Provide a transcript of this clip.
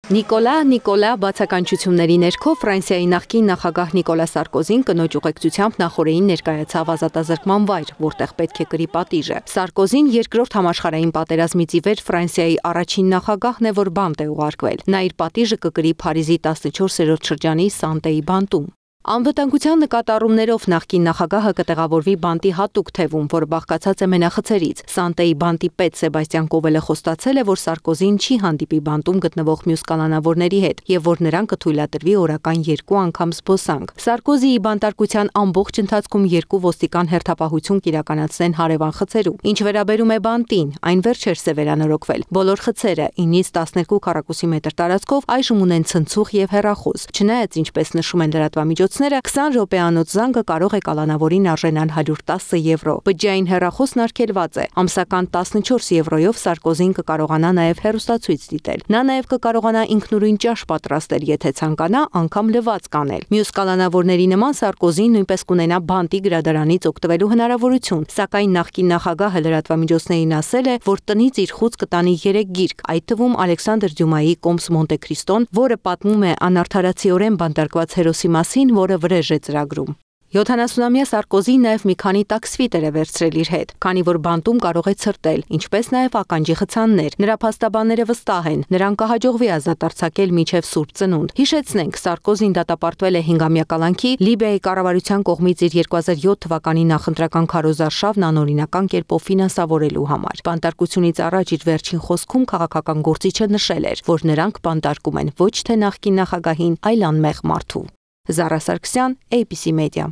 Նիկոլա բացականչությունների ներքո Ֆրանսիայի նախկին նախագահ Նիկոլա Սարկոզին կնոջ ուղեկցությամբ նախորդին ներկայացավ ազատազրկման վայր, որտեղ պետք է կրի պատիժը։ Սարկոզին երկրորդ համաշխարհային պատերազմից ի վեր Ֆրանսիայի առաջին նախագահն է, որ բանտ է ուղարկվել։ Նա իր պատիժը կկրի Փարիզի 14-րդ շրջանի Սանտեի բանտում։ Անվտանգության նկատառումներով նախկին նախագահը կտեղավորվի բանտի հատուկ թևում, որը բաղկացած է մենախցերից։ Սանտեի բանտի պետ Սեբաստիան Կովելը խոստացել է, որ Սարկոզին չի հանդիպի բանտում գտնվող մյուս կալանավորների հետ եւ որ նրան կթույլատրվի օրական 2 անգամ զբոսանք։ Սարկոզիի բանտարկության ամբողջ ընթացքում 2 ոստիկան հերթապահություն կիրականացնեն հարևան խցերում։ Ինչ վերաբերում է բանտին, այն վերջերս է վերանորոգվել։ Բոլոր խցերը 9-ից 12 քառակուսի մետր տարածքով այժմ ունեն ցնցուղ եւ հեռախոս։ Չնայած, ինչպես նշում են լրատվամիջոցները, 20 րոպեանոց զանգը կարող է կալանավորին արժենալ 110 եվրո։ Բջջային հեռախոսն արգելված է։ Ամսական 14 եվրոյով Սարկոզին կկարողանա նաև հեռուստացույց դիտել։ Նա նաև կկարողանա ինքնուրույն ճաշ պատրաստել, եթե ցանկանա, անգամ լվացք անել։ Մյուս կալանավորների նման Սարկոզին նույնպես կունենա բանտի գրադարանից օգտվելու հնարավորություն, սակայն նախկին նախագահը լրատվամիջոցներին ասել է, որ տնից իր խուծ կտանի 3 գիրք, այդ թվում Ալեքսանդր Դյումայի Կոմս Մոնտե Քրիստոն, որը պատմում է անարդարացիորեն բանտարկված հերոսի մասին, որը վրեժ է ծրագրում։ 70-ամյա Սարկոզին նաև մի քանի տաքսվիտեր է վերցրել իր հետ, քանի որ բանտում կարող է ցրտել, ինչպես նաև ականջի խցաններ։ Նրա փաստաբանները վստահ են, նրան կհաջողվի ազատ արձակել մինչև Սուրբ Ծնունդ։ Հիշեցնենք, Սարկոզին դատապարտվել է 5-ամյա կալանքի Լիբիայի կառավարության կողմից իր 2007 թվականի նախընտրական քարոզարշավն անօրինական կերպով ֆինանսավորելու համար։ Բանտարկությունից առաջ իր վերջին խոսքում քաղաքական գործիչը նշել էր, որ նրանք բանտարկում են ոչ թե նախկին նախագահին, այլ անմեղ մարդու։ Զարա Սարգսյան, APC Media։